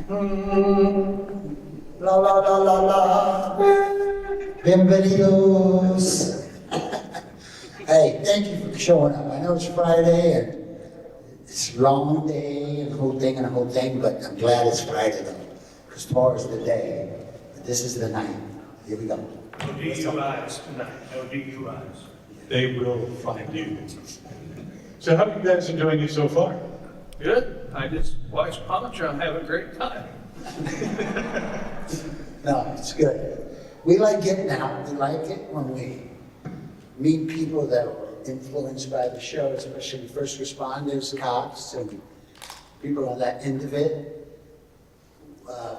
La la la la la. Bienvenidos. Hey, thank you for showing up. I know it's Friday and it's a long day and the whole thing, but I'm glad it's Friday though, because tomorrow's the day. But this is the night. Here we go. No DUIs tonight, no DUIs. They will find you. So how are you guys enjoying it so far? Good, I just watched Poncho have a great time. No, it's good. We like getting out. We like it when we meet people that are influenced by the show, especially first responders, cops, and people on that end of it.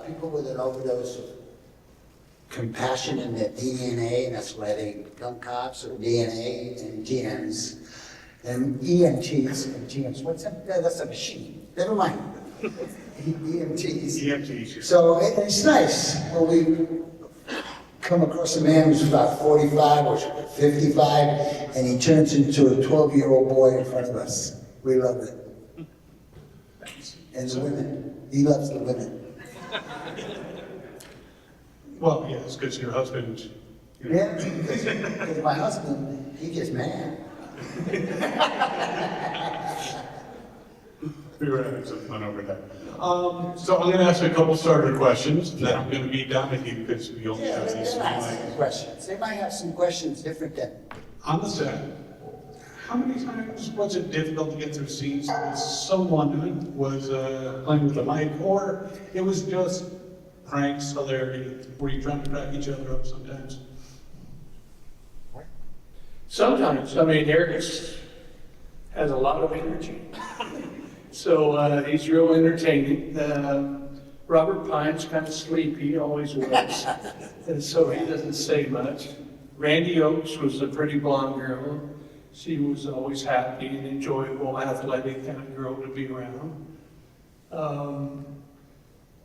People with an overdose of compassion in their DNA, and that's why they become cops, or DNA and GMs. And EMTs and GMs, what's that? That's a machine. Never mind. EMTs. EMTs. So it's nice when we come across a man who's about 45 or 55, and he turns into a 12-year-old boy in front of us. We love it. And the women, he loves the women. Well, yes, because your husband. Yeah, because my husband, he gets mad. We were having some fun over that. So I'm going to ask you a couple starter questions, and then I'm going to be done with you because we only have these. They might have some questions. They might have some questions different than. On the set, how many times was it difficult to get through scenes with someone who was playing with a mic, or it was just pranks, hilarity? Were you trying to crack each other up sometimes? Sometimes, I mean, Eric has a lot of energy. So he's real entertaining. Robert Pine's kind of sleepy, always was. And so he doesn't say much. Randy Oakes was a pretty blonde girl. She was always happy and enjoyable, athletic kind of girl to be around.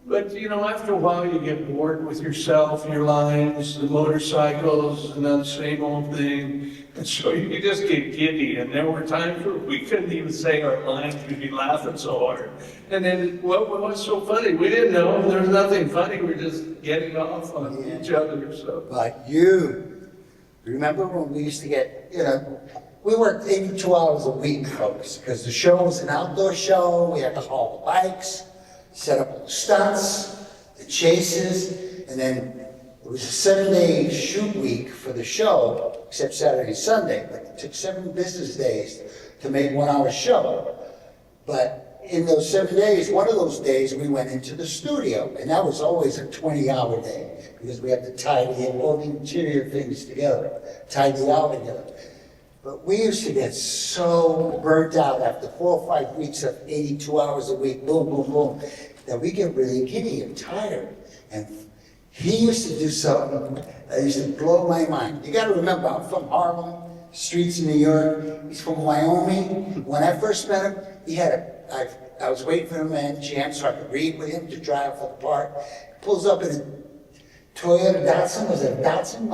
But you know, after a while you get bored with yourself, your lines, the motorcycles, and that same old thing. And so you just get giddy, and there were times where we couldn't even say our lines, we'd be laughing so hard. And then what was so funny? We didn't know, there was nothing funny, we were just getting off on each other, so. But you, remember when we used to get, we worked 82 hours a week, folks, because the show was an outdoor show, we had to haul the bikes, set up the stunts, the chases, and then it was a 7-day shoot week for the show, except Saturday and Sunday, but it took 7 business days to make 1-hour show. But in those 7 days, one of those days we went into the studio, and that was always a 20-hour day, because we had to tidy all the interior things together, tie the hour together. But we used to get so burnt out after 4 or 5 weeks of 82 hours a week, boom, boom, boom, that we get really giddy and tired. And he used to do something that used to blow my mind. You gotta remember, I'm from Harlem, streets in New York. He's from Wyoming. When I first met him, he had I was waiting for him in Jam so I could read with him to drive for the park. He pulls up in a Toyota Datsun, was it a Datsun?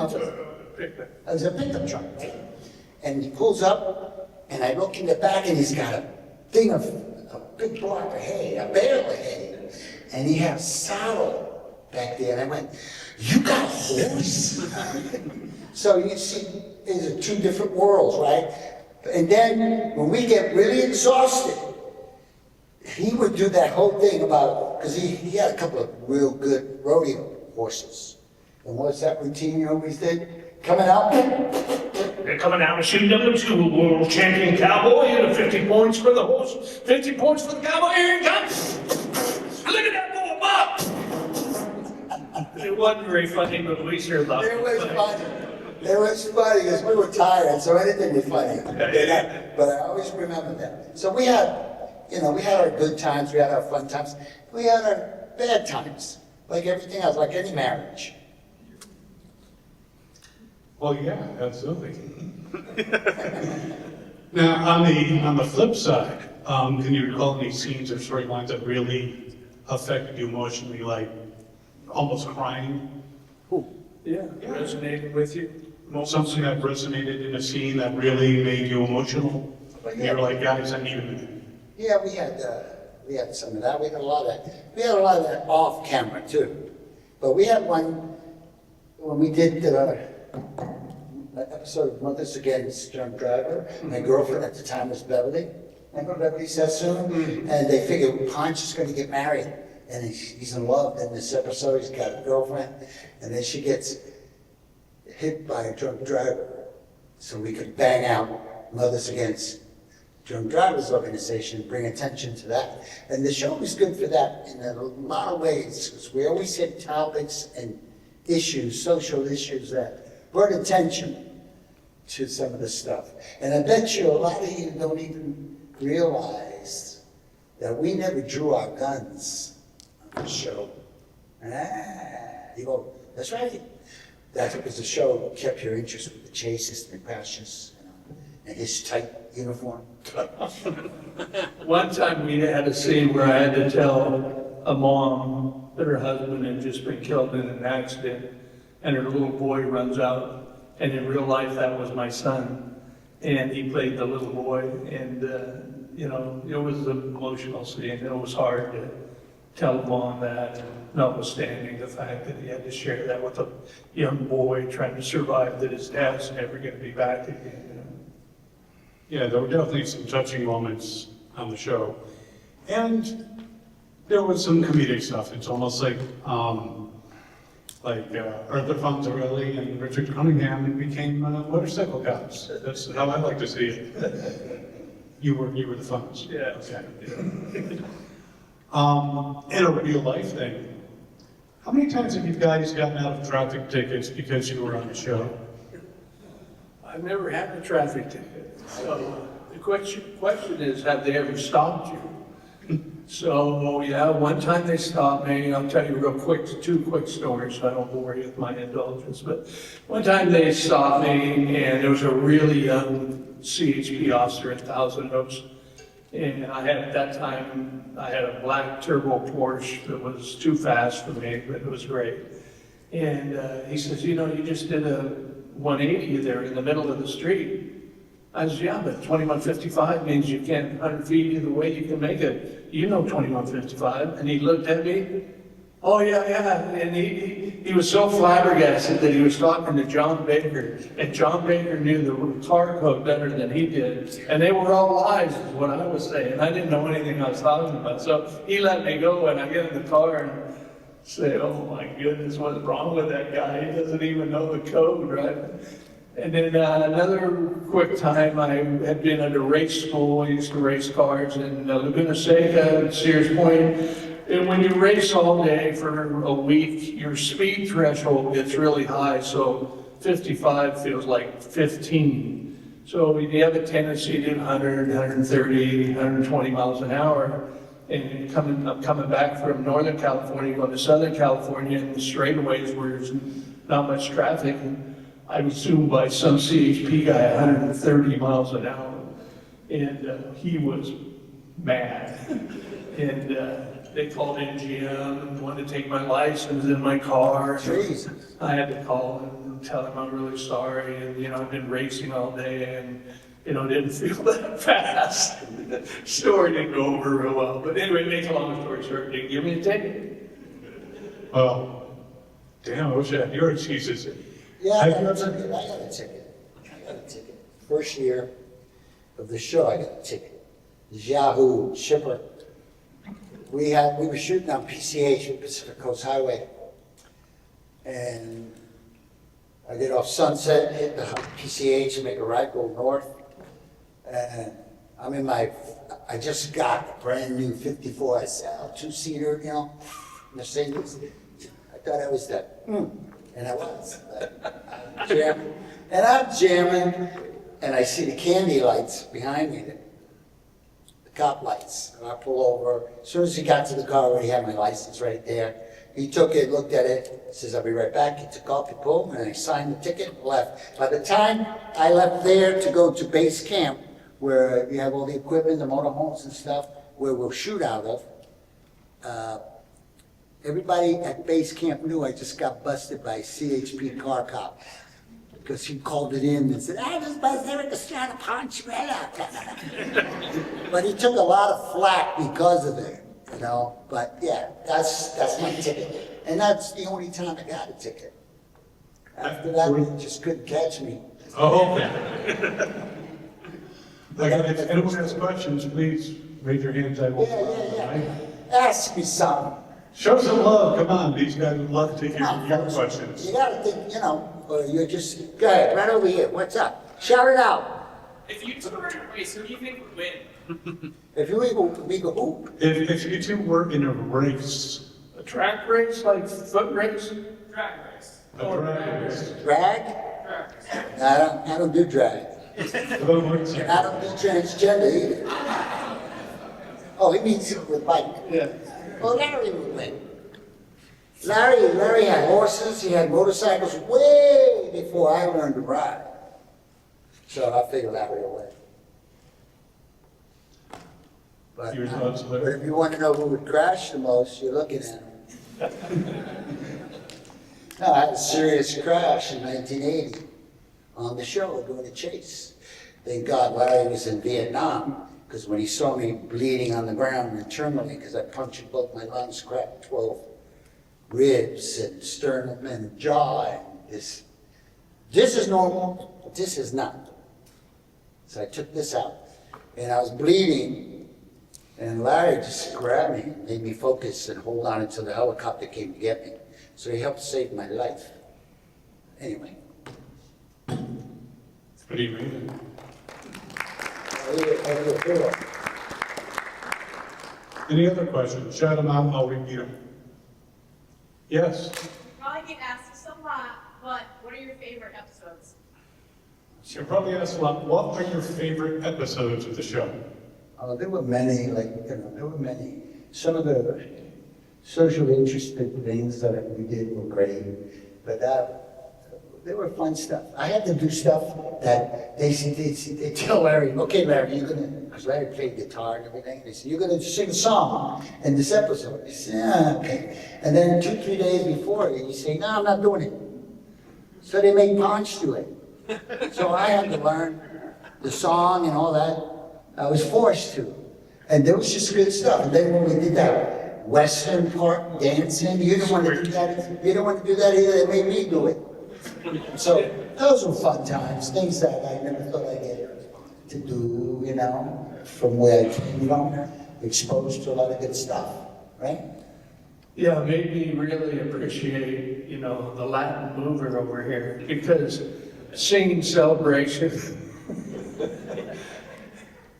It was a pickup truck, right? And he pulls up, and I look in the back, and he's got a thing of a big block of hay, a bale of hay, and he has saddle back there. And I went, "You got a horse?" So you see, these are 2 different worlds, right? And then when we get really exhausted, he would do that whole thing about, because he had a couple of real good rodeo horses. And what's that routine you always did? Coming out. They're coming out and shooting up to a world champion cowboy, and 50 points for the horse, 50 points for the cowboy, here he comes! Look at that boy, Bob! It wasn't very funny, but we sure loved it. It was funny. It was funny because we were tired, so anything was funny. But I always remember that. So we had our good times, we had our fun times, we had our bad times, like everything else, like any marriage. Well, yeah, absolutely. Now, on the flip side, can you recall any scenes or storylines that really affected you emotionally, like almost crying? Yeah, resonated with you. Something that resonated in a scene that really made you emotional? And you were like, guys, I need a minute. Yeah, we had We had some of that. We had a lot of that. We had a lot of that off camera too. But we had one when we did an episode of Mothers Against Drunk Driver. My girlfriend at the time was Beverly. Remember Beverly Sassoon? And they figured Ponch is going to get married. And he's in love in this episode. He's got a girlfriend. And then she gets hit by a drunk driver. So we could bang out Mothers Against Drunk Drivers organization, bring attention to that. And the show was good for that in a lot of ways, because we always hit topics and issues, social issues that brought attention to some of the stuff. And I bet you a lot of you don't even realize that we never drew our guns on the show. You go, that's right. That's because the show kept your interest with the chases and the passions, and his tight uniform. One time we had a scene where I had to tell a mom that her husband had just been killed in an accident, and her little boy runs out, and in real life that was my son, and he played the little boy, and you know, it was an emotional scene. It was hard to tell a mom that, notwithstanding the fact that he had to share that with a young boy trying to survive that his dad's never going to be back again. Yeah, there were definitely some touching moments on the show. And there was some comedic stuff. It's almost like Arthur Fonzarelli and Richard Cunningham became motorcycle cops. That's how I like to see it. You were the funnest. Yeah. Okay. In a real life thing, how many times have you guys gotten out of traffic tickets because you were on the show? I've never had a traffic ticket. So the question is, have they ever stopped you? So yeah, one time they stopped me. I'll tell you real quick, two quick stories so I don't bore you with my indulgence. But one time they stopped me and there was a really young CHP officer in Thousand Oaks. And I had, at that time, I had a black turbo Porsche that was too fast for me, but it was great. And he says, you know, you just did a 180 there in the middle of the street. I said, yeah, but 2155 means you can't 100 feet either way you can make it. You know 2155. And he looked at me, oh yeah, yeah. And he was so flabbergasted that he was talking to John Baker. And John Baker knew the car code better than he did. And they were all lies, is what I was saying. I didn't know anything I was talking about. So he let me go, and I get in the car and say, oh my goodness, what's wrong with that guy? He doesn't even know the code, right? And then another quick time, I had been at a race school. I used to race cars in Laguna Seca, Sears Point. And when you race all day for a week, your speed threshold gets really high. So 55 feels like 15. So you have a tendency to do 100, 130, 120 miles an hour. And I'm coming back from Northern California, going to Southern California, and the straightaways where there's not much traffic. And I was zoomed by some CHP guy 130 miles an hour. And he was mad. And they called MGM and wanted to take my license in my car. Jesus. I had to call him and tell him I'm really sorry. And, you know, I've been racing all day and, you know, didn't feel that fast. The story didn't go over real well. But anyway, make a long story short, they give me a ticket. Well, damn, I wish I had your excuses. Yeah, I got a ticket. First year of the show, I got a ticket. Yahoo shipper. We were shooting on PCH, Pacific Coast Highway, and I get off Sunset, hit the PCH, and make a right, go north, and I'm in I just got a brand new 54 SL, two-seater, you know, Mercedes. I thought I was that, and I was. Jamming. And I'm jamming, and I see the candy lights behind me, the cop lights. And I pull over. As soon as he got to the car, I already had my license right there. He took it, looked at it, says, I'll be right back. He took off, he pulled, and I signed the ticket and left. By the time I left there to go to base camp, where you have all the equipment, the motorhomes and stuff, where we'll shoot out of, everybody at base camp knew I just got busted by a CHP car cop. because he called it in and said, this bus Eric Estrada punch me out. But he took a lot of flack because of it, you know. But yeah, that's my ticket. And that's the only time I got a ticket. After that, they just couldn't catch me. Oh, okay. If anyone has questions, please raise your hands. I will. Yeah. Ask me something. Show some love. Come on, these guys would love to hear Come on, your folks. questions. You gotta think, or you're just, go ahead, right over here. What's up? Shout it out. If you two were in a race, who do you think would win? If you eagle hoop, If you two were in a race, A track race, like foot race? Drag race. a drag race, drag, Drag race. I don't do drag. And I don't do transgender either. Oh, he means with Mike. Yeah. Well, Larry would win. Larry had horses, he had motorcycles way before I learned to ride. So I figured Larry would win. But, Your thoughts, but Larry? if you want to know who would crash the most, you're looking at him. No, I had a serious crash in 1980 on the show doing a chase. Thank God Larry was in Vietnam, because when he saw me bleeding on the ground internally, because I punctured both my lungs, cracked 12 ribs and sternum and jaw, and this is normal, but this is not. So I took this out, and I was bleeding, and Larry just grabbed me, made me focus and hold on until the helicopter came to get me. So he helped save my life. Anyway. It's pretty amazing. Any other questions? Shout them out, I'll repeat them. Yes? Probably get asked this a lot, but what are your favorite episodes? You're probably asked a lot, what are your favorite episodes of the show? There were many, there were many. Some of the socially interested things that we did were great, but they were fun stuff. I had to do stuff that they tell Larry, okay, Larry, you're gonna, because Larry played guitar and everything, they said, you're gonna sing a song in this episode. He said, yeah, okay. And then 2-3 days before, you say, no, I'm not doing it. So they made Ponch do it. So I had to learn the song and all that. I was forced to. And there was just good stuff. And then when we did that Western part dancing, you didn't want to do that. You didn't want to do that either. They made me do it. So those were fun times, things that I never thought I'd get to do, from where I came from, exposed to a lot of good stuff, right? Yeah, it made me really appreciate, the Latin mover over here, because singing Celebration,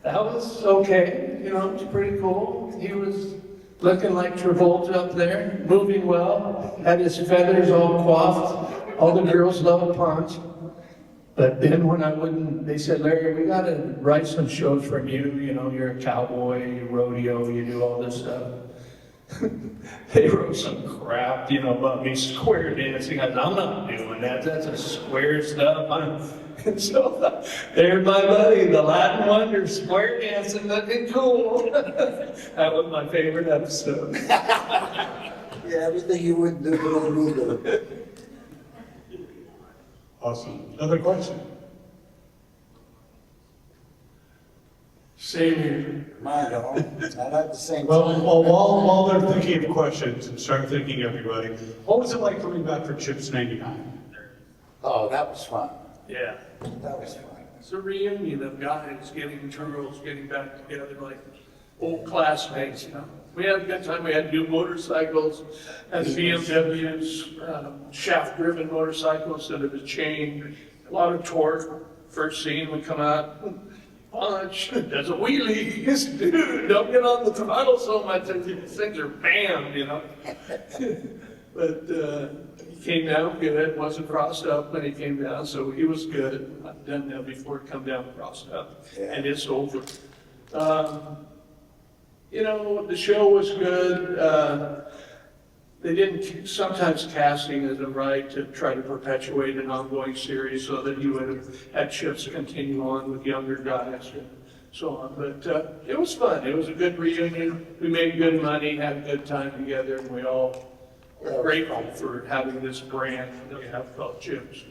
that was okay, it was pretty cool. He was looking like Travolta up there, moving well, had his feathers all coiffed. All the girls loved Ponch. But then when I wouldn't, they said, Larry, we got to write some shows from you. You're a cowboy, you rodeo, you do all this stuff. They wrote some crap, about me square dancing. I said, I'm not doing that. That's a square stuff. And so there's my buddy, the Latin Wonder, square dancing, looking cool. That was my favorite episode. Yeah, everything you wouldn't do, but we do. Awesome. Another question? Same here. Mine don't. Not at the same Well, time. while they're thinking of questions, and start thinking, everybody, what was it like coming back for Chips 99? Oh, that was fun. Yeah. That was fun. It's a reunion of guys getting back together like old classmates, We had a good time. We had new motorcycles, had BMWs, shaft-driven motorcycles instead of a chain, a lot of torque. First scene, we come out, Ponch, does a wheelie. Dude, don't get on the throttle so much, these things are banned, But he came down good, wasn't crossed up when he came down, so he was good. I've done that before, come down crossed up, and it's over. The show was good. They didn't, sometimes casting is a right to try to perpetuate an ongoing series so that you would have had Chips continue on with younger guys and so on. But it was fun. It was a good reunion. We made good money, had a good time together, and we all are grateful for having this brand that we have called Chips.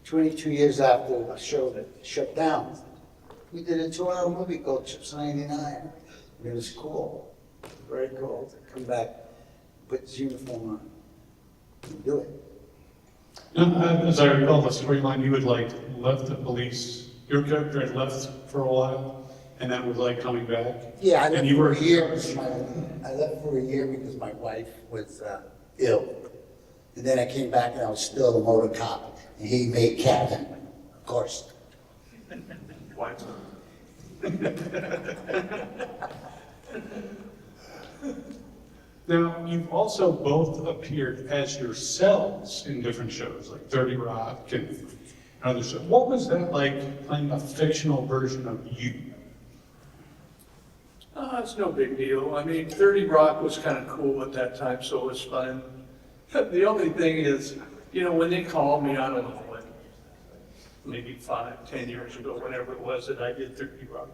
22 years after the show that shut down, we did a 2-hour movie called Chips 99. It was cool, very cool to come back, put his uniform on, and do it. As I recall the storyline, you had like left the police, your character had left for a while, and then was like coming back. Yeah, I And left you for were a year. I left for a year because my wife was ill. And then I came back and I was still a motor cop. And he made captain, of course. What? Now, you've also both appeared as yourselves in different shows, like 30 Rock and other shows. What was that like playing a fictional version of you? It's no big deal. I mean, 30 Rock was kind of cool at that time, so it was fun. The only thing is, you know, when they called me, I don't know, what, maybe 5, 10 years ago, whenever it was that I did 30 Rock.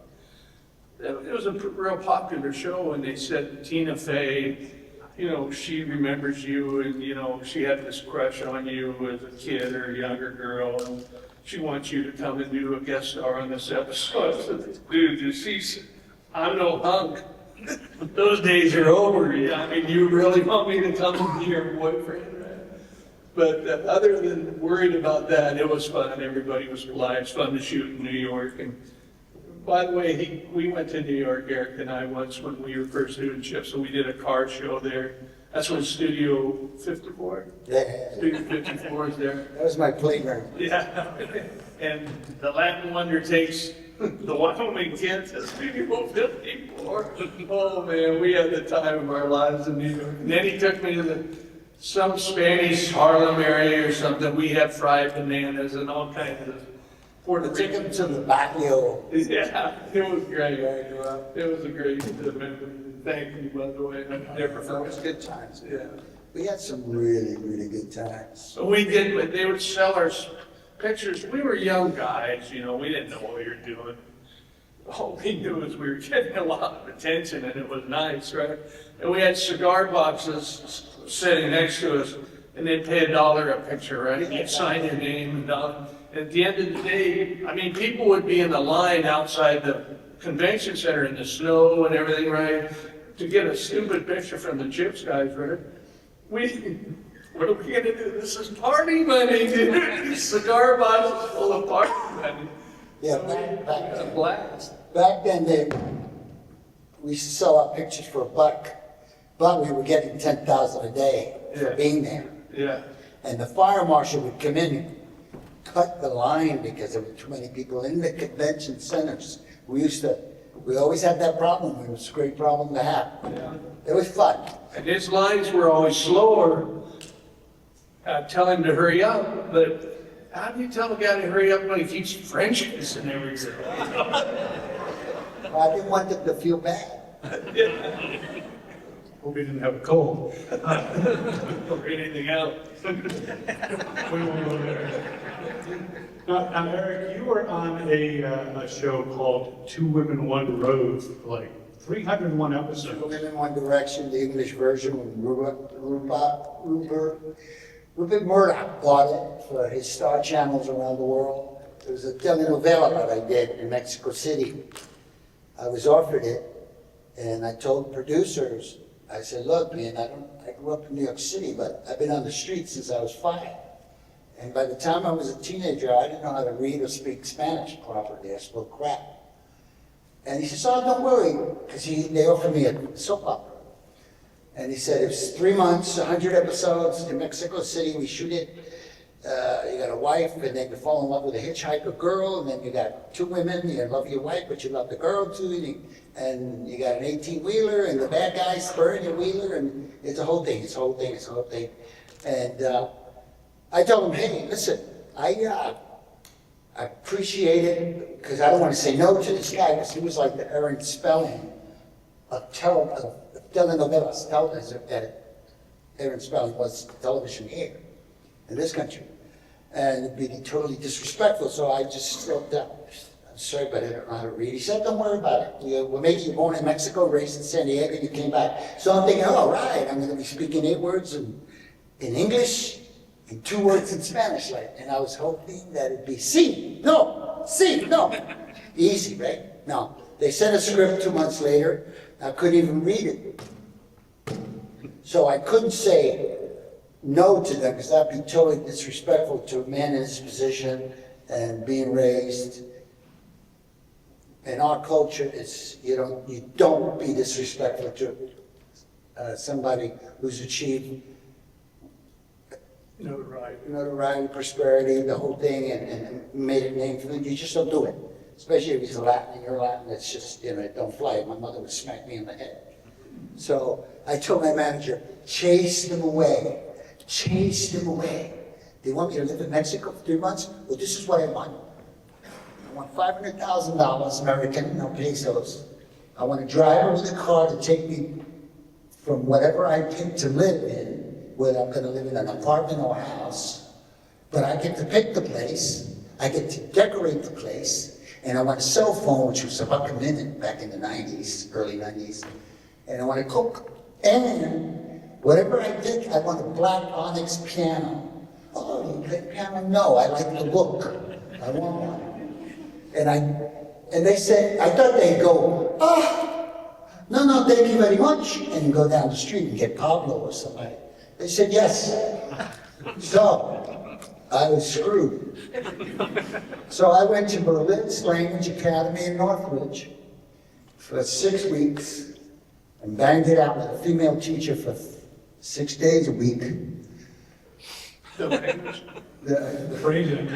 It was a real popular show, and they said Tina Fey, you know, she remembers you, and, you know, she had this crush on you as a kid or a younger girl, and she wants you to come and do a guest star on this episode. I said, dude, I'm no hunk. Those days are over. I mean, you really want me to come and be your boyfriend, right? But other than worried about that, it was fun. Everybody was polite. It's fun to shoot in New York. And by the way, we went to New York, Eric and I, once when we were first doing Chips, so we did a car show there. That's when Studio 54? Yeah. Studio 54 is there. That was my playground. Yeah. And the Latin Wonder takes the Wyoming kid to Studio 54. Oh man, we had the time of our lives in New York. And then he took me to some Spanish Harlem area or something. We had fried bananas and all kinds of Puerto I took him Rican. to the barrio. Yeah, it was great. It was a great memory. Thank you, by the way. I never It was forget. good times. Yeah. We had some really, really good times. So we did, but they would sell our pictures. We were young guys, you know, we didn't know what we were doing. All we knew was we were getting a lot of attention and it was nice, right? And we had cigar boxes sitting next to us and they'd pay $1 a picture, right? You'd sign your name and $1. At the end of the day, I mean, people would be in the line outside the convention center in the snow and everything, right? To get a stupid picture from the Chips guys, right? What are we gonna do? This is party money, dude. Cigar boxes full of party money. Yeah, So we had a blast. back then we used to sell our pictures for $1, but we were getting 10,000 a day for Yeah. being there. Yeah. And the fire marshal would come in and cut the line because there were too many people in the convention centers. We always had that problem. It was a great problem to have. Yeah. It was fun. And his lines were always slower. Tell him to hurry up, but how do you tell a guy to hurry up when he keeps French kissing everything? I didn't want them to feel bad. Hope you didn't have a cold. Or anything else. We won't go there. Now, Eric, you were on a show called Two Women, One Road for like 301 episodes. Women in One Direction, the English version, when Rupert Murdoch bought it for his star channels around the world. It was a telenovela that I did in Mexico City. I was offered it, and I told producers, I said, look, man, I grew up in New York City, but I've been on the street since I was 5. And by the time I was a teenager, I didn't know how to read or speak Spanish properly. I spoke crap. And he says, oh, don't worry, because they offered me a soap opera. And he said, it's 3 months, 100 episodes in Mexico City, we shoot it. You got a wife, and then you fall in love with a hitchhiker girl, and then you got 2 women, you love your wife, but you love the girl too, and you got an 18-wheeler, and the bad guy's spurring your wheeler, and it's a whole thing, it's a whole thing, it's a whole thing. And I told him, hey, listen, I appreciate it, because I don't want to say no to this guy, because he was like the Aaron Spelling of telenovelas, television, Aaron Spelling was television here in this country. And it'd be totally disrespectful, so I just stepped up. I'm sorry, but I don't know how to read. He said, don't worry about it. We'll make you born in Mexico, raised in San Diego, and you came back. So I'm thinking, all right, I'm going to be speaking 8 words in English, and 2 words in Spanish, like, and I was hoping that it'd be sí, no, easy, right? No, they sent a script 2 months later, I couldn't even read it. So I couldn't say no to them, because that'd be totally disrespectful to a man in his position and being raised. In our culture, it's, you don't be disrespectful to somebody who's achieved notoriety, prosperity, the whole thing, and made a name for them. You just don't do it. Especially if he's Latin and you're Latin, it's just, it don't fly. My mother would smack me in the head. So I told my manager, chase them away. Chase them away. They want me to live in Mexico for 3 months? Well, this is what I want. I want $500,000 American, no pesos. I want a driver with a car to take me from whatever I pick to live in, whether I'm going to live in an apartment or a house. But I get to pick the place. I get to decorate the place. And I want a cell phone, which was $1 a minute back in the 90s, early 90s. And I want to cook. And whatever I pick, I want a black onyx piano. Oh, you play piano? No, I like the look. I want one. And they said, I thought they'd go, no, thank you very much, and go down the street and get Pablo or somebody. They said yes. So I was screwed. So I went to Berlin's Language Academy in Northridge for 6 weeks and banged it out with a female teacher for 6 days a week. The language? The phrasing.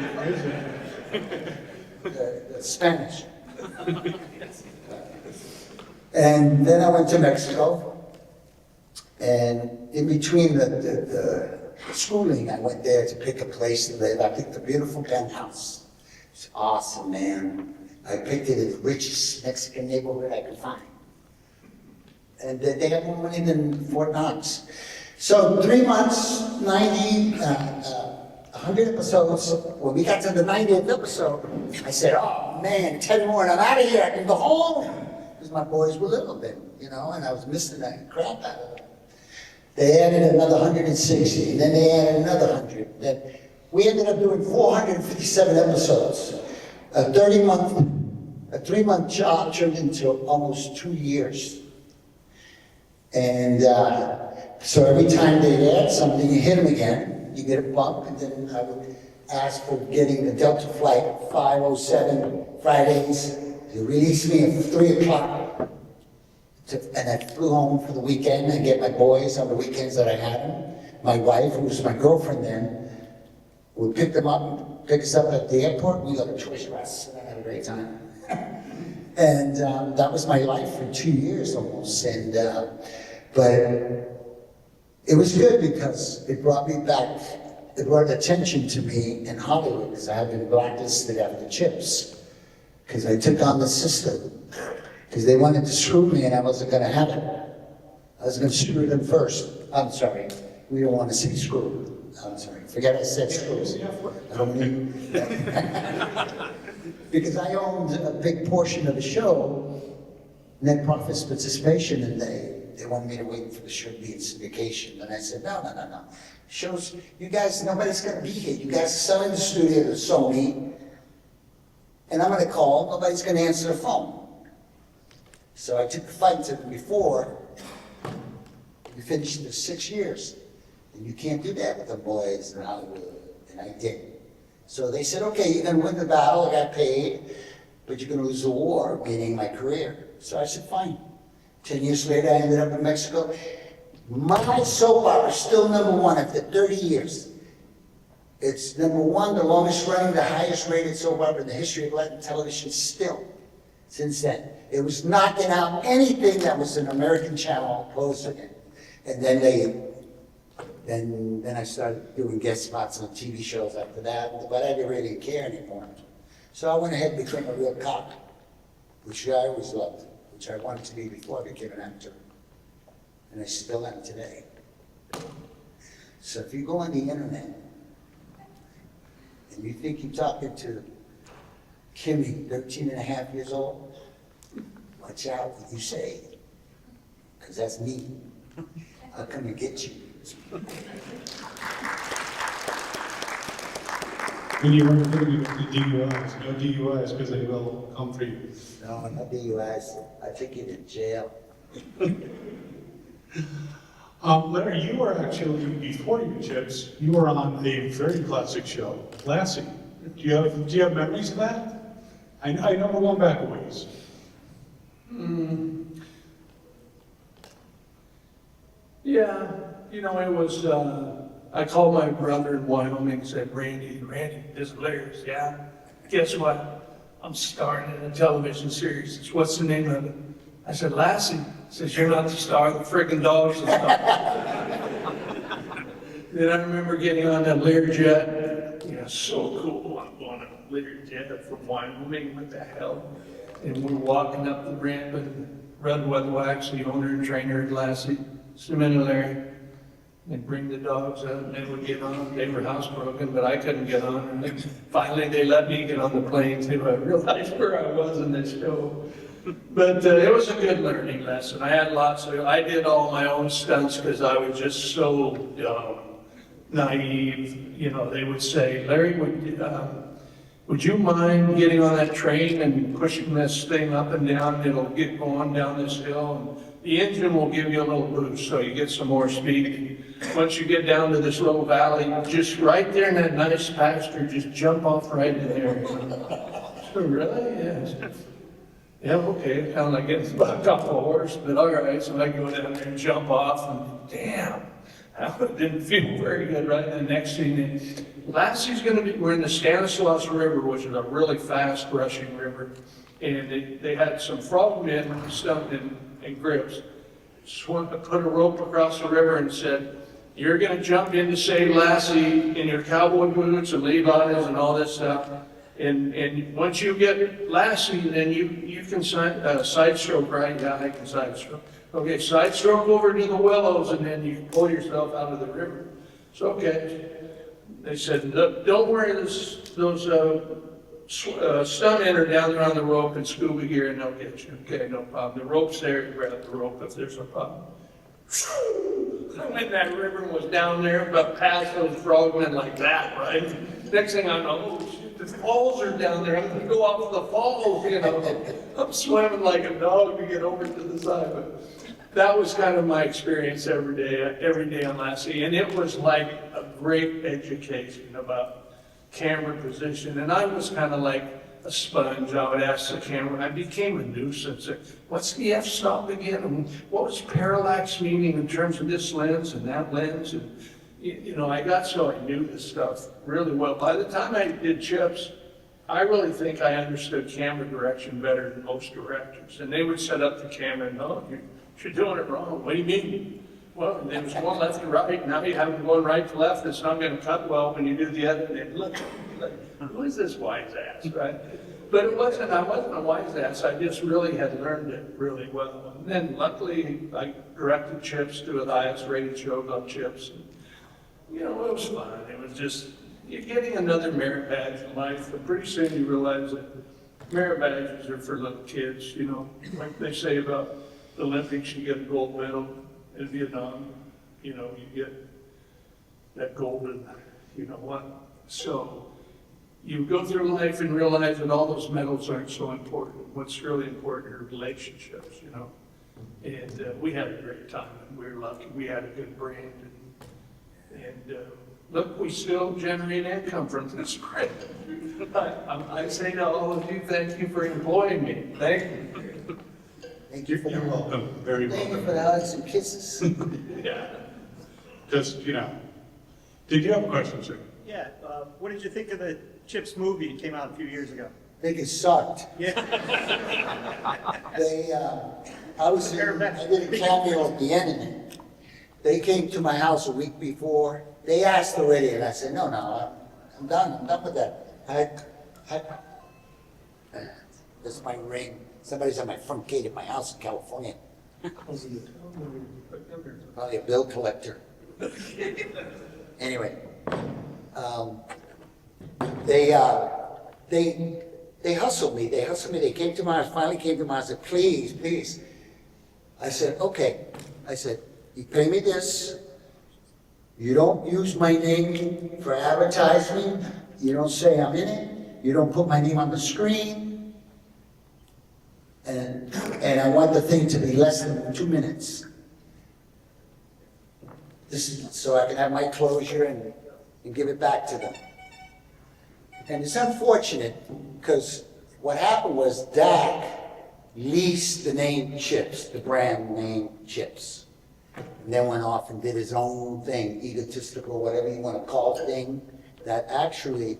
The Spanish. And then I went to Mexico, and in between the schooling, I went there to pick a place to live. I picked a beautiful penthouse. It's awesome, man. I picked it in the richest Mexican neighborhood I could find. And they had more money than Fort Knox. So 3 months, 100 episodes. When we got to the 90th episode, I said, oh man, 10 more and I'm out of here, I can go home. Because my boys were little then, and I was missing that crap out of them. They added another 160, and then they added another 100. Then we ended up doing 457 episodes. A 3-month job turned into almost 2 years. And so every time they'd add something, you hit them again, you get a bump, and then I would ask for getting the Delta Flight 507 Fridays. They released me at 3 o'clock, and I flew home for the weekend and get my boys on the weekends that I had them. My wife, who was my girlfriend then, would pick them up, pick us up at the airport. We go to Choice Rest, and I had a great time. And that was my life for 2 years almost. And but it was good because it brought me back. It brought attention to me in Hollywood because I had been blacklisted after Chips. Because I took on the system. Because they wanted to screw me and I wasn't going to have it. I was going to screw them first. I'm sorry. We don't want to say screw. I'm sorry. Forget I said screw. I don't mean because I owned a big portion of the show, net profits participation, and they wanted me to wait for the show to be in syndication. And I said, no. Shows, you guys, nobody's going to be here. You guys are selling the studio to Sony. And I'm going to call, nobody's going to answer the phone. So I took the fight to them before. We finished the 6 years. And you can't do that with the boys in Hollywood. And I did. So they said, okay, you're going to win the battle, I got paid, but you're going to lose the war, meaning my career. So I said, fine. 10 years later, I ended up in Mexico. My soap opera is still #1 after 30 years. It's #1, the longest running, the highest rated soap opera in the history of Latin television still, since then. It was knocking out anything that was an American channel close to it. And then then I started doing guest spots on TV shows after that, but I didn't really care anymore. So I went ahead and became a real cop, which I always loved, which I wanted to be before I became an actor. And I still am today. So if you go on the internet, and you think you're talking to Kimmy, 13 and a half years old, watch out what you say, because that's me. I'll come and get you. When you weren't thinking of the DUIs, no DUIs, because they will come for you. No, not DUIs. I think you're in jail. Larry, you were actually, before your chips, you were on a very classic show, Lassie. Do you have memories of that? I know we're going back a ways. Yeah, you know, it was, I called my brother in Wyoming and said, Randy, this is hilarious, yeah? Guess what? I'm starring in a television series. He says, what's the name of it? I said, Lassie. He says, you're not the star, the friggin' dog's the star. Then I remember getting on that Learjet. You know, so cool. I'm going on a Learjet from Wyoming, what the hell? And we're walking up the ramp, and Red Weatherwax, the owner and trainer at Lassie, Cement Larry, they'd bring the dogs out, and they would get on. They were housebroken, but I couldn't get on. And then finally, they let me get on the plane too. I realized where I was in this show. But it was a good learning lesson. I had I did all my own stunts because I was just so naive. You know, they would say, Larry, would you mind getting on that train and pushing this thing up and down? It'll get going down this hill. And the engine will give you a little boost so you get some more speed. Once you get down to this little valley, just right there in that nice pasture, just jump off right in there. So really? Yeah. Yeah, okay, kind of like getting bucked off a horse, but all right. So I go down there and jump off, and damn, that didn't feel very good, right? And the next thing, Lassie's going to be, we're in the Stanislaus River, which is a really fast rushing river. And they had some frogmen stuck in grips. Put a rope across the river and said, you're going to jump in to save Lassie in your cowboy boots and Levi's and all this stuff. And once you get Lassie, then you can side stroke, right? Yeah, I can side stroke. Okay, side stroke over to the willows, and then you pull yourself out of the river. So, okay. They said, don't worry, those stuntmen are down there on the rope in scuba gear, and they'll get you. Okay, no problem. The rope's there, you grab the rope if there's a problem. I went in that river and was down there, but past those frogmen like that, right? Next thing I know, oh shit, the falls are down there. I'm gonna go off the falls, you know. I'm swimming like a dog to get over to the side. But that was kind of my experience every day on Lassie. And it was like a great education about camera position. And I was kind of like a sponge. I would ask the camera. I became a nuisance. What's the f-stop again? And what was parallax meaning in terms of this lens and that lens? And, you know, I got so I knew this stuff really well. By the time I did chips, I really think I understood camera direction better than most directors. And they would set up the camera and, no, you're doing it wrong. What do you mean? Well, there was going left and right. Now you have them going right to left. It's not going to cut well when you do the other. And look, who is this wise ass, right? But I wasn't a wise ass. I just really had learned it really well. And then luckily I directed chips to the highest rated show about chips. And, you know, it was fun. It was just, you're getting another merit badge in life. But pretty soon you realize that merit badges are for little kids, you know. Like they say about the Olympics, you get a gold medal. In Vietnam, you know, you get that golden, you know what. So you go through life and realize that all those medals aren't so important. What's really important are relationships, you know. And we had a great time, and we were lucky. We had a good brand. And look, we still generate income from this brand. I say to all of you, thank you for employing me. Thank you. Thank you for You're welcome, very Thank you welcome. for the hugs and kisses. Yeah. Just, you know, did you have a question, sir? Yeah, what did you think of the Chips movie? It came out a few years ago. I think it sucked. Yeah. I did a cameo at the end of it. They came to my house a week before. They asked already, and I said, no, I'm done with that. This is my ring. Somebody's at my front gate at my house in California. Probably a bill collector. Anyway, they hustled me. They came to my house, finally came to my house and said, please. I said, okay. I said, you pay me this. You don't use my name for advertising. You don't say I'm in it. You don't put my name on the screen. And I want the thing to be less than 2 minutes. This is so I can have my closure and give it back to them. And it's unfortunate because what happened was DAC leased the name Chips, the brand name Chips. And then went off and did his own thing, egotistical, whatever you want to call it, thing, that actually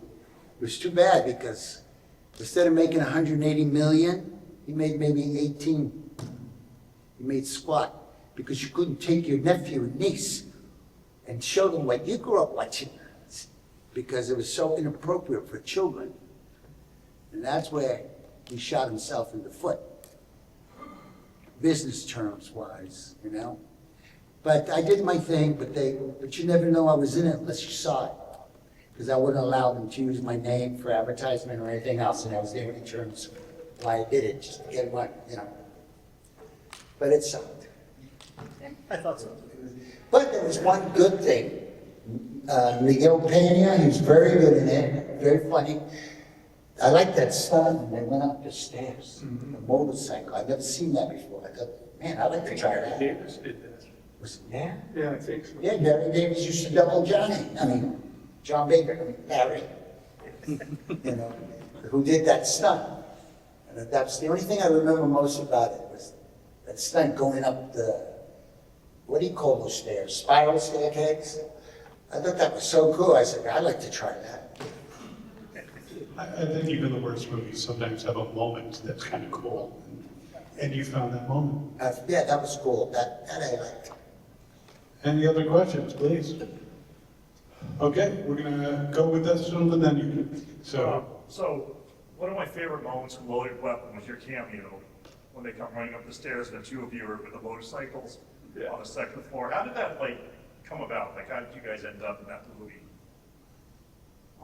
was too bad because instead of making 180 million, he made maybe 18. He made squat because you couldn't take your nephew and niece and show them what you grew up watching because it was so inappropriate for children. And that's where he shot himself in the foot, business terms wise, you know. But I did my thing, but you never know I was in it unless you saw it. Because I wouldn't allow them to use my name for advertisement or anything else, and that was the only terms why I did it, just to get one, you know. But it sucked. I thought so. But there was one good thing. Miguel Pena, he was very good in it, very funny. I like that son, they went up the stairs, the motorcycle. I've never seen that before. I thought, man, I'd like to try that. Davis did that. Was it there? Yeah, I think so. Yeah, Gary Davis used to double John Baker, Barry, you know, who did that stunt. And that's the only thing I remember most about it was that stunt going up the, what do you call those stairs? Spiral staircase? I thought that was so cool. I said, I'd like to try that. I think even the worst movies sometimes have a moment that's kind of cool. And you found that moment. Yeah, that was cool. That I liked. Any other questions, please? Okay, we're gonna go with this one, and then you can, So, one of my favorite moments from Loaded Weapon was your cameo, when they come running up the stairs, and the two of you are with the motorcycles on the second floor. How did that, like, come about? Like, how did you guys end up in that movie?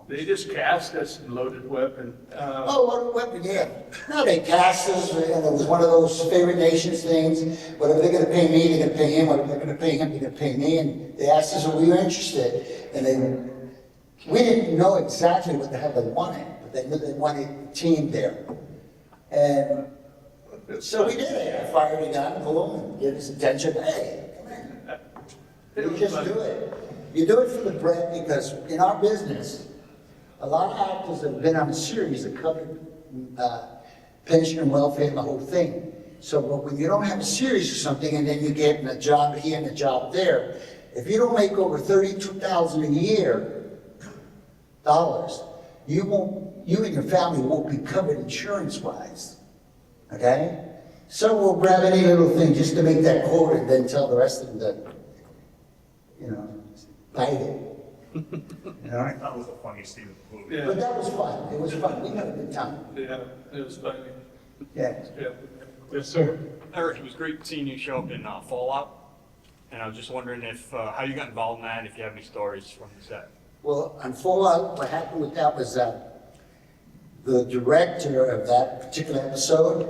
They just cast us in Loaded Weapon. Oh, what a weapon, yeah. No, they cast us, and it was one of those favorite nations things. Whatever they're gonna pay me, they're gonna pay him. Whatever they're gonna pay him, they're gonna pay me. And they asked us if we were interested. And we didn't know exactly what the hell they wanted, but they knew they wanted a team there. And so we did it. I fired a gun, boom, and get his attention. Hey, come in. You just do it. You do it for the bread because in our business, a lot of actors have been on a series that covered pension and welfare and the whole thing. So but when you don't have a series or something and then you get a job here and a job there, if you don't make over $32,000 a year, you and your family won't be covered insurance-wise, okay? So we'll grab any little thing just to make that quota and then tell the rest of them to, you know, bite it. You know? That was the funniest scene of the movie. Yeah. But that was fun. It was fun. We had a good time. Yeah, it was funny. Yeah. Yeah. yes, sir. Eric, it was great seeing you show up in Fallout, and I was just wondering if how you got involved in that, and if you have any stories from the set. Well, on Fallout, what happened with that was the director of that particular episode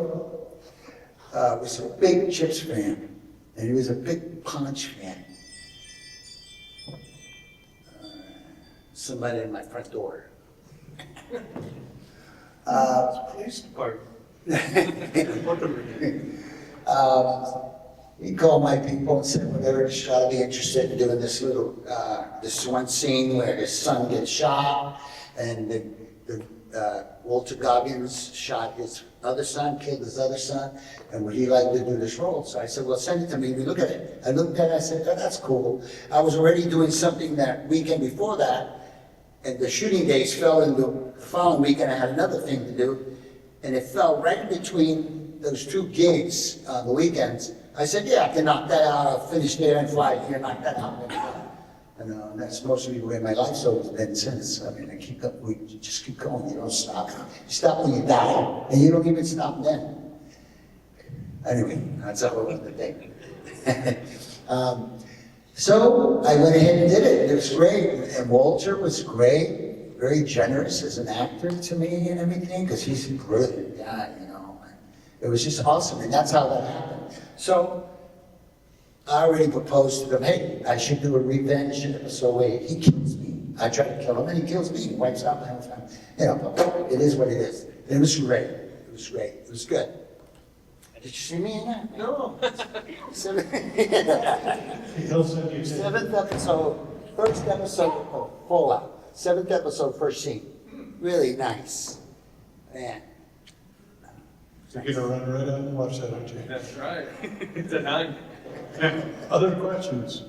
was a big Chips fan, and he was a big Punch fan. Somebody in my front door. Police department. He called my people and said, well, Eric Estrada be interested in doing this little, this one scene where his son gets shot, and Walter Goggins shot his other son, killed his other son, and would he like to do this role? So I said, well, send it to me. We look at it. I looked at it, I said, oh, that's cool. I was already doing something that weekend before that, and the shooting days fell into the following weekend. I had another thing to do, and it fell right in between those two gigs on the weekends. I said, yeah, I can knock that out. I'll finish there and fly here, knock that out. And that's mostly the way my life's always been since. I mean, we just keep going. You don't stop. You stop when you die, and you don't even stop then. Anyway, that's a whole other thing. So I went ahead and did it. It was great. And Walter was great, very generous as an actor to me and everything, because he's a brilliant guy, you know. It was just awesome, and that's how that happened. So I already proposed to them, hey, I should do a revenge episode where he kills me. I try to kill him, and he kills me, he wipes out my whole family. You know, but it is what it is. It was great, it was great, it was good. Did you see me in that? No. Seventh episode, first episode of Fallout, 7th episode, first scene. Really nice, man. You're gonna run right out and watch that, aren't you? That's right. It's a 9. Other questions?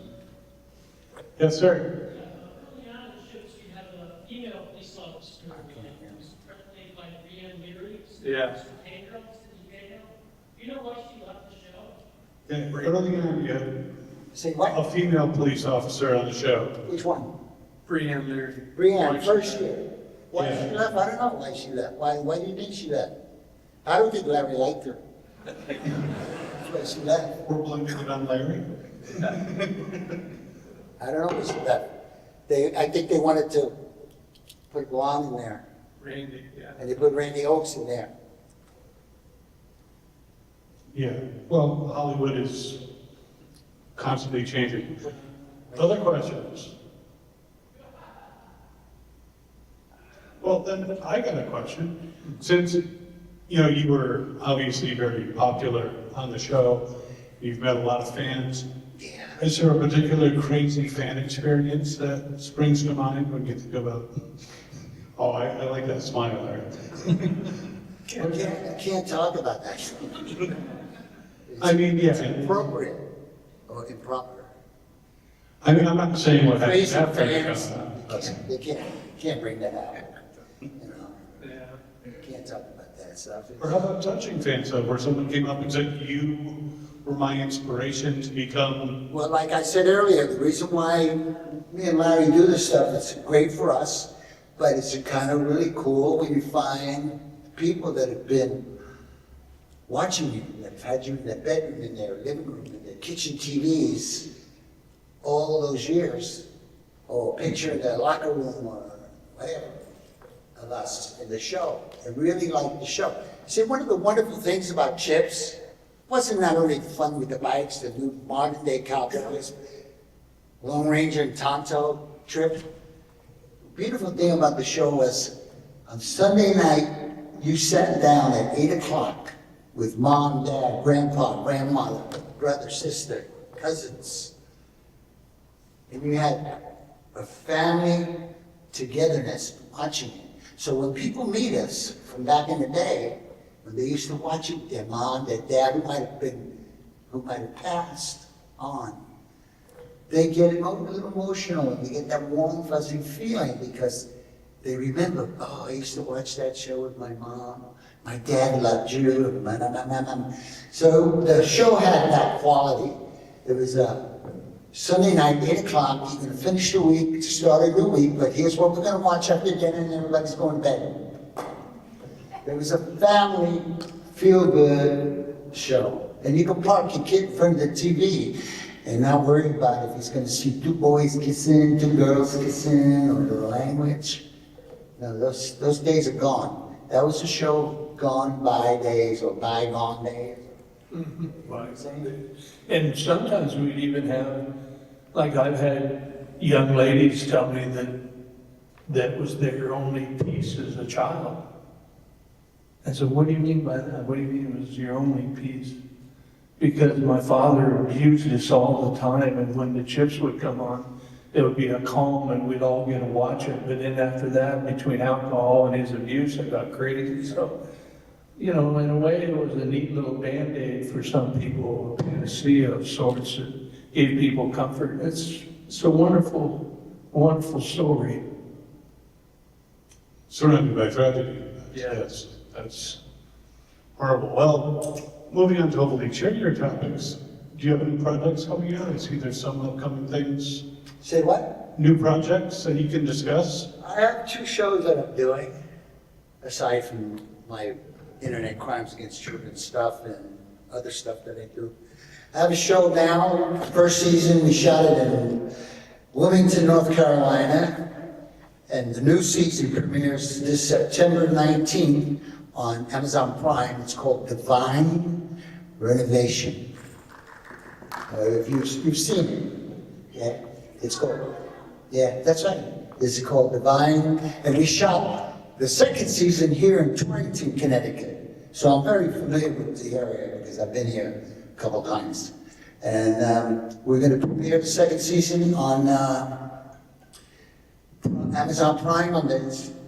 Yes, sir. Early on in the ships, you have a female police officer who's played by Brienne Leary. Yeah. Do you know why she left the show? Yeah, early on, you had Say what? a female police officer on the show. Which one? Brienne Leary. Brienne, first year. Why Yeah. she left? I don't know why she left. Why do you think she left? I don't think Larry liked her. That's why she left. We're blaming it on Larry. I don't know why she left. I think they wanted to put Blonde in there, Randy, yeah. and they put Randy Oakes in there. Yeah, well, Hollywood is constantly changing. Other questions? Well, then I got a question. Since, you were obviously very popular on the show, you've met a lot of fans. Yeah. Is there a particular crazy fan experience that springs to mind when you think about, oh, I like that smile there. I can't talk about that. I mean, yeah. It's inappropriate or improper. I mean, I'm not saying what happened Crazy after the fans, show. they can't bring that out. You know, Yeah. you can't talk about that stuff. Or how about touching fans, though, where someone came up and said, you were my inspiration to become... Well, like I said earlier, the reason why me and Larry do this stuff, it's great for us, but it's kind of really cool when you find people that have been watching you, that have had you in their bedroom, in their living room, in their kitchen TVs, all those years, or a picture in their locker room or whatever of us in the show, and really like the show. See, one of the wonderful things about Chips wasn't not only fun with the bikes, the new modern day cowboys, Lone Ranger and Tonto trip. The beautiful thing about the show was on Sunday night, you sat down at 8 o'clock with mom, dad, grandpa, grandmother, brother, sister, cousins. And you had a family togetherness watching it. So when people meet us from back in the day, when they used to watch it, their mom, their dad, who might have passed on, they get a little emotional and they get that warm, fuzzy feeling because they remember, oh, I used to watch that show with my mom. My dad loved you. So the show had that quality. It was a Sunday night, 8 o'clock. You're going to finish the week, start a new week, but here's what we're going to watch after dinner and everybody's going to bed. There was a family, feel-good show. And you can park your kid in front of the TV and not worry about if he's going to see 2 boys kissing, 2 girls kissing, or the language. No, those days are gone. That was a show gone by days or bygone days. And sometimes we'd even have, like I've had young ladies tell me that was their only piece as a child. I said, what do you mean by that? What do you mean it was your only piece? Because my father used this all the time, and when the Chips would come on, there would be a calm and we'd all get to watch it. But then after that, between alcohol and his abuse, I got crazy. So, in a way, it was a neat little Band-Aid for some people, a panacea of sorts that gave people comfort. It's a wonderful, wonderful story. Surrounded by tragedy. Yeah. Yes, that's horrible. Well, moving on to hopefully cheerier topics. Do you have any projects coming out? I see there's some upcoming things. Say what? New projects that you can discuss? I have 2 shows that I'm doing, aside from my internet crimes against children stuff and other stuff that I do. I have a show now, first season, we shot it in Wilmington, North Carolina, and the new season premieres this September 19th on Amazon Prime. It's called Divine Renovation. If you've seen it, yeah, it's called Yeah, that's right. It's called Divine, and we shot the second season here in Torrington, Connecticut. So I'm very familiar with the area because I've been here a couple times. And we're going to premiere the second season on Amazon Prime on the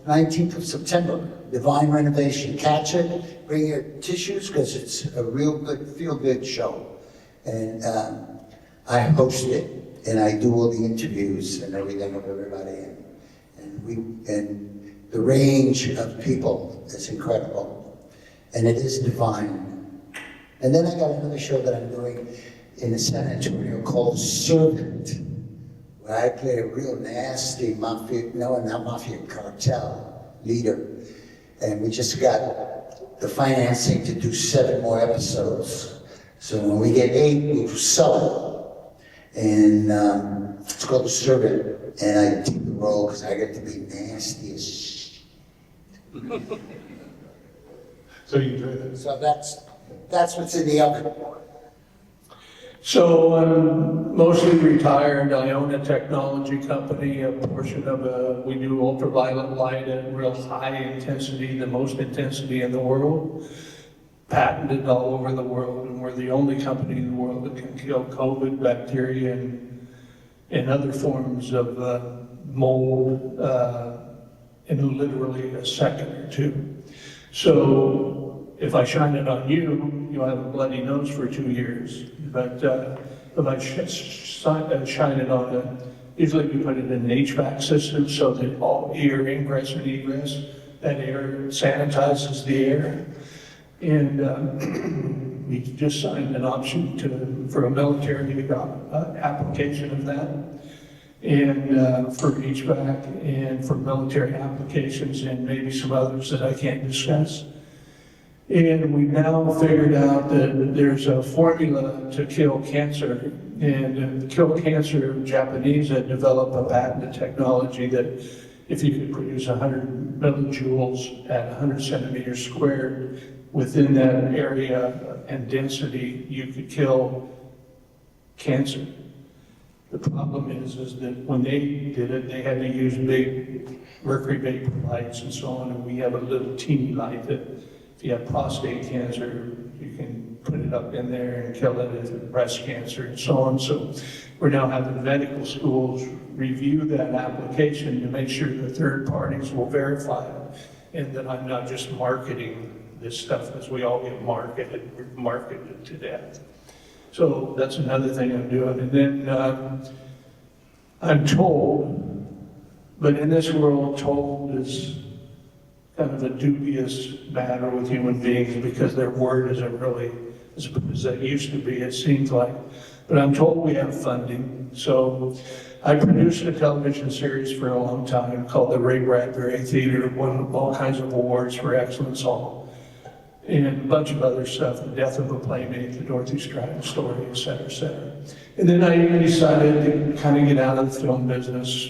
19th of September. Divine Renovation. Catch it, bring your tissues because it's a real good, feel-good show. And I host it. And I do all the interviews and everything with everybody, and the range of people is incredible, and it is divine. And then I got another show that I'm doing in San Antonio called Servant, where I play a real nasty mafia, no, not mafia, cartel leader, and we just got the financing to do 7 more episodes. So when we get 8, we'll sell it. And it's called The Servant, and I take the role because I get to be nasty as shit. So you enjoy that? So that's what's in the oven. So I'm mostly retired. I own a technology company, a portion of we do ultraviolet light at real high intensity, the most intensity in the world. Patented all over the world, and we're the only company in the world that can kill COVID, bacteria, and other forms of mold in literally a second or 2. So if I shine it on you, you'll have a bloody nose for 2 years. But if I shine it on usually we put it in an HVAC system so that all air ingress and egress, that air sanitizes the air. And we just signed an option for a military application of that, and for HVAC and for military applications and maybe some others that I can't discuss. And we've now figured out that there's a formula to kill cancer, and to kill cancer, Japanese had developed a patented technology that if you could produce 100 millijoules at 100 centimeters squared, within that area and density, you could kill cancer. The problem is that when they did it, they had to use big mercury vapor lights and so on, and we have a little teeny light that if you have prostate cancer, you can put it up in there and kill it, if breast cancer and so on. So we're now having medical schools review that application to make sure the third parties will verify it, and that I'm not just marketing this stuff as we all get marketed to death. So that's another thing I'm doing. And then I'm told, but in this world, told is kind of a dubious matter with human beings because their word isn't really as good as that used to be, it seems like. But I'm told we have funding. So I produced a television series for a long time called the Ray Bradbury Theater, won all kinds of awards for excellence, all. And a bunch of other stuff, The Death of a Playmate, the Dorothy Stratton story, et cetera, et cetera. And then I decided to kind of get out of the film business,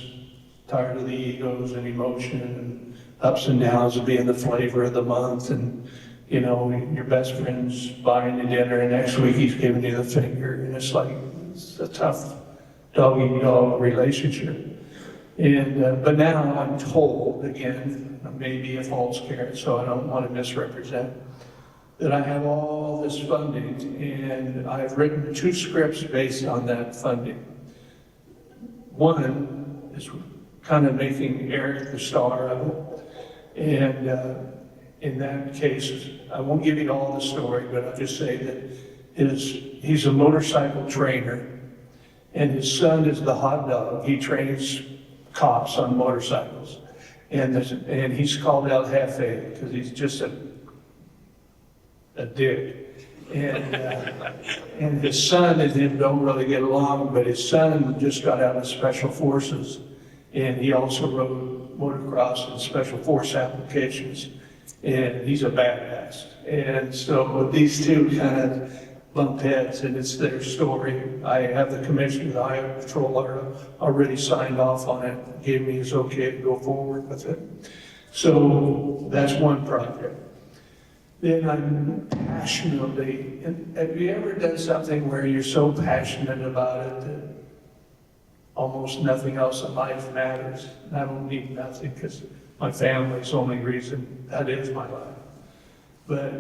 tired of the egos and emotion and ups and downs of being the flavor of the month. And, you know, your best friend's buying you dinner and next week he's giving you the finger. And it's like, it's a tough dog-eat-dog relationship. And, but now I'm told, again, maybe a false carrot, so I don't want to misrepresent, that I have all this funding, and I've written 2 scripts based on that funding. One is kind of making Eric the star of it, and in that case, I won't give you all the story, but I'll just say that he's a motorcycle trainer, and his son is the hot dog. He trains cops on motorcycles, and he's called El Jefe because he's just a dick. And his son and him don't really get along, but his son just got out of Special Forces, and he also rode motocross and Special Force applications, and he's a badass. And so these two kind of bump heads, and it's their story. I have the commissioner of the Highway Patrol already signed off on it, gave me his okay to go forward with it. So that's one project. Then I'm passionately, and have you ever done something where you're so passionate about it that almost nothing else in life matters. And I don't need nothing because my family's the only reason that is my life. But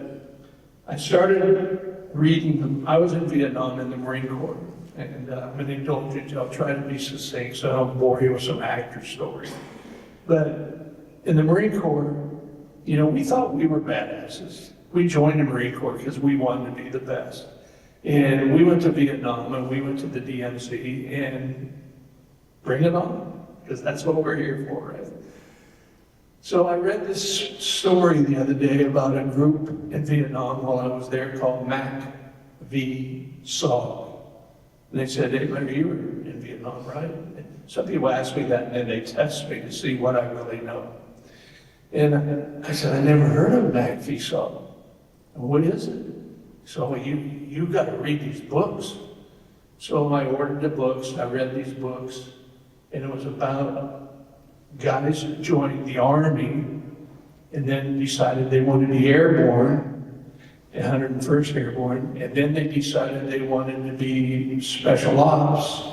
I started reading them. I was in Vietnam in the Marine Corps. And I'm going to indulge you. I'll try to be succinct so I don't bore you with some actor story. But in the Marine Corps, you know, we thought we were badasses. We joined the Marine Corps because we wanted to be the best. And we went to Vietnam and we went to the DMZ and bring it on, because that's what we're here for, right? So I read this story the other day about a group in Vietnam while I was there called Mac V. Saw. And they said, hey, Larry, you were in Vietnam, right? And some people ask me that and then they test me to see what I really know. And I said, I never heard of Mac V. Saw. What is it? So you got to read these books. So I ordered the books, I read these books, and it was about guys who joined the Army and then decided they wanted to be airborne, 101st Airborne, and then they decided they wanted to be special ops.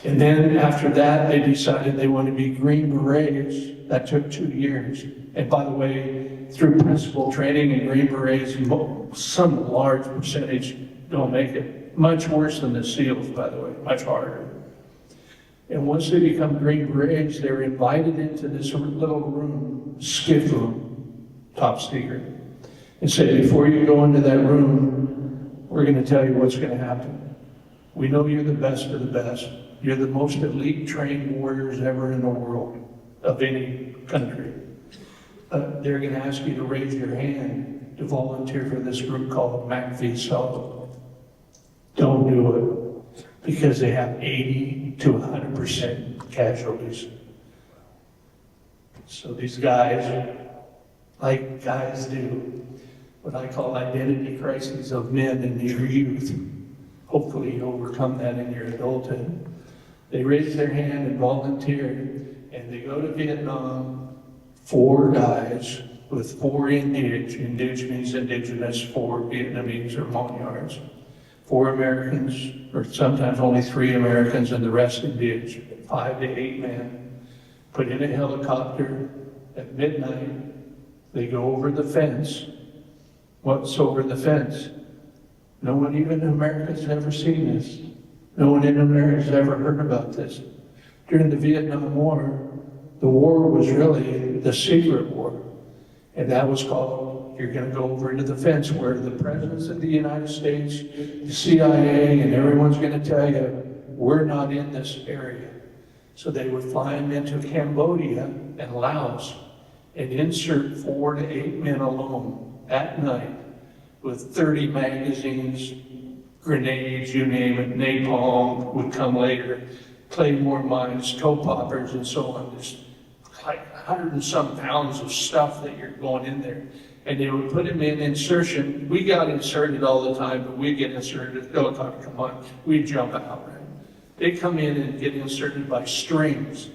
And then after that, they decided they wanted to be Green Berets. That took 2 years. And by the way, through principal training in Green Berets, some large percentage don't make it. Much worse than the SEALs, by the way, much harder. And once they become Green Berets, they're invited into this little room, skiff room, top secret, and say, before you go into that room, we're going to tell you what's going to happen. We know you're the best of the best. You're the most elite trained warriors ever in the world, of any country. They're going to ask you to raise your hand to volunteer for this group called MACV. Don't do it, because they have 80 to 100% casualties. So these guys, like guys do, what I call identity crises of men in your youth. Hopefully you overcome that in your adulthood. They raise their hand and volunteer, and they go to Vietnam, 4 guys with 4 indige means indigenous, 4 Vietnamese or Monyards, 4 Americans, or sometimes only 3 Americans and the rest indige, 5 to 8 men, put in a helicopter at midnight. They go over the fence. What's over the fence? No one even in America has ever seen this. No one in America has ever heard about this. During the Vietnam War, the war was really the secret war. And that was called, you're going to go over into the fence where the presidents of the United States, the CIA, and everyone's going to tell you, we're not in this area. So they would fly them into Cambodia and Laos and insert 4 to 8 men alone at night with 30 magazines, grenades, you name it, napalm would come later, claymore mines, toe poppers, and so on. There's like 100 and some pounds of stuff that you're going in there. And they would put them in insertion. We got inserted all the time, but we get inserted, helicopter come on, we jump out, right? They come in and get inserted by strings.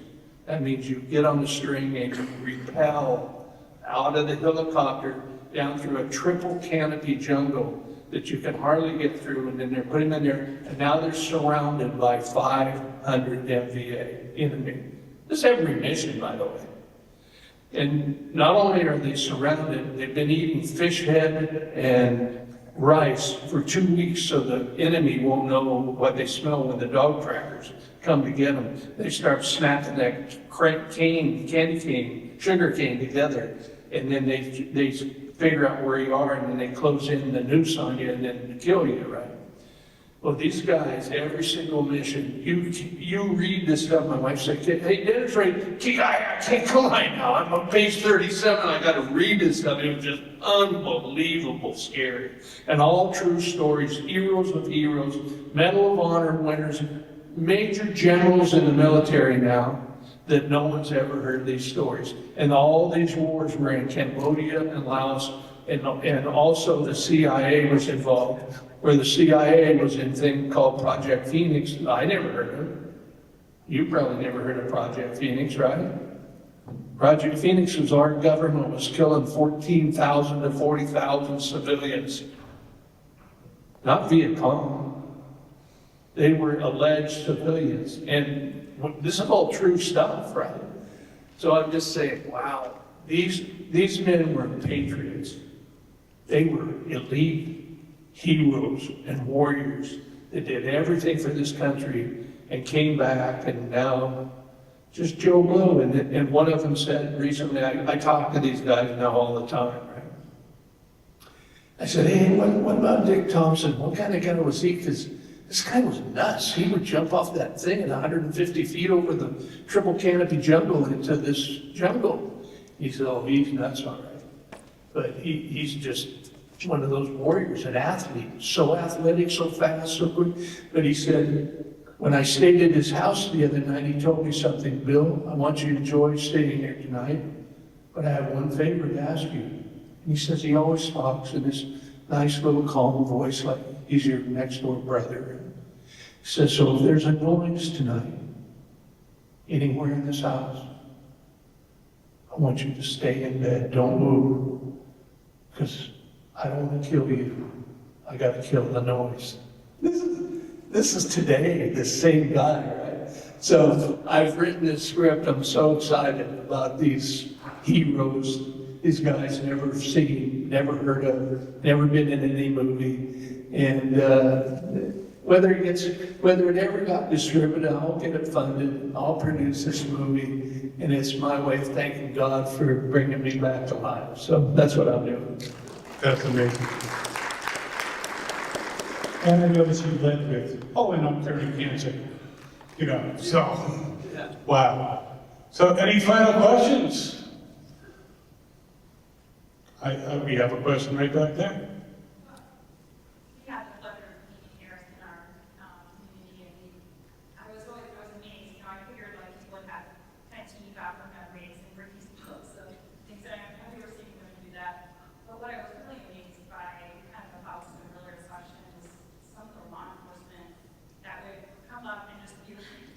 That means you get on the string and you repel out of the helicopter down through a triple canopy jungle that you can hardly get through, and then they're putting them in there, and now they're surrounded by 500 MVA enemy. This is every mission, by the way. And not only are they surrounded, they've been eating fish head and rice for 2 weeks so the enemy won't know what they smell when the dog trackers come to get them. They start snapping that cane, candy cane, sugar cane together, and then they figure out where you are, and then they close in the noose on you and then kill you, right? Well, these guys, every single mission, you read this stuff. My wife said, hey, Dennis, right, I can't go right now. I'm on page 37. I got to read this stuff. It was just unbelievable scary. And all true stories, heroes of heroes, Medal of Honor winners, major generals in the military now that no one's ever heard these stories. And all these wars were in Cambodia and Laos, and also the CIA was involved, where the CIA was in a thing called Project Phoenix. I never heard of it. You probably never heard of Project Phoenix, right? Project Phoenix was our government was killing 14,000 to 40,000 civilians. Not Viet Cong. They were alleged civilians. And this is all true stuff, right? So I'm just saying, wow, these men were patriots. They were elite heroes and warriors that did everything for this country and came back, and now just Joe Blow. And one of them said recently, I talk to these guys now all the time, right? I said, hey, what about Dick Thompson? What kind of guy was he? Because this guy was nuts. He would jump off that thing at 150 feet over the triple canopy jungle into this jungle. He said, oh, he's nuts, all right. But he's just one of those warriors, an athlete, so athletic, so fast, so good. But he said, when I stayed at his house the other night, he told me something, Bill, I want you to enjoy staying here tonight, but I have one favor to ask you. And he says he always talks in this nice little calm voice like he's your next door brother. He says, so if there's a noise tonight, anywhere in this house, I want you to stay in bed, don't move, because I don't want to kill you. I got to kill the noise. This is today, the same guy, right? So I've written this script. I'm so excited about these heroes, these guys never seen, never heard of, never been in any movie. And whether it ever got distributed, I'll get it funded, I'll produce this movie, and it's my way of thanking God for bringing me back to life. So that's what I'm doing. That's amazing. And I noticed you led with, and I'm curing cancer. So, wow. So any final questions? We have a question right back there. We had the pleasure of meeting here in our community, and I was amazed. I figured like he would have plenty of memories and Ricky's books, so things that I've never seen him do that. But what I was really amazed by, kind of about some earlier discussions, some of the law enforcement that would come up and just be like,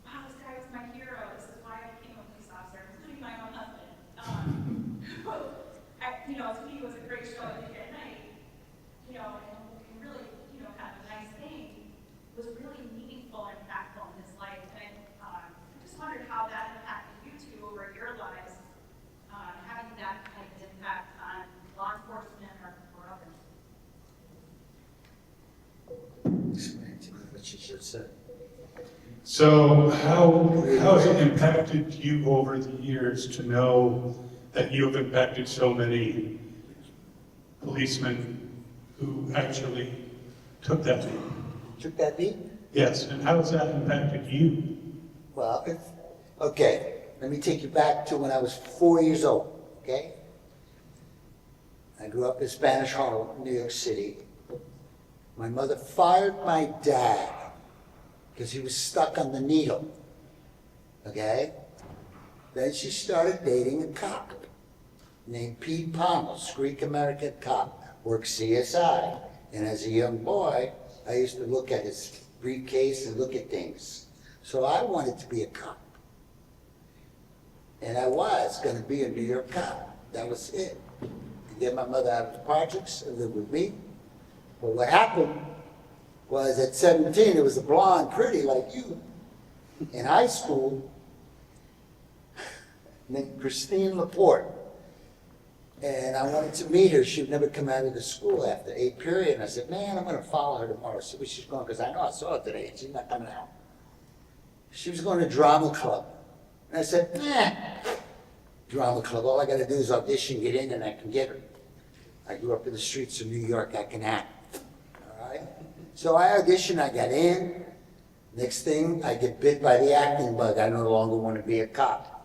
wow, this guy was my hero. This is why I became a police officer, including my own husband. To me, it was a great show at night, and really, kind of a nice thing. It was really meaningful and impactful in his life. And I just wondered how that impacted you two over your lives, having that kind of impact on law enforcement or others. Explain to me what you just said. So how has it impacted you over the years to know that you have impacted so many policemen who actually took that lead? Took that beat? Yes, and how has that impacted you? Well, okay, let me take you back to when I was 4 years old, okay? I grew up in Spanish Harlem, New York City. My mother fired my dad because he was stuck on the needle, okay? Then she started dating a cop named Pete Palmas, Greek-American cop, worked CSI. And as a young boy, I used to look at his briefcase and look at things. So I wanted to be a cop. And I was going to be a New York cop. That was it. To get my mother out of the projects and live with me. But what happened was at 17, it was a blonde, pretty like you, in high school, named Christine Laporte. And I wanted to meet her. She would never come out of the school after 8th period. And I said, man, I'm going to follow her tomorrow, see where she's going, because I know I saw her today and she's not coming out. She was going to drama club. And I said, drama club, all I got to do is audition, get in, and I can get her. I grew up in the streets of New York, I can act, all right? So I auditioned, I got in. Next thing, I get bit by the acting bug. I no longer want to be a cop.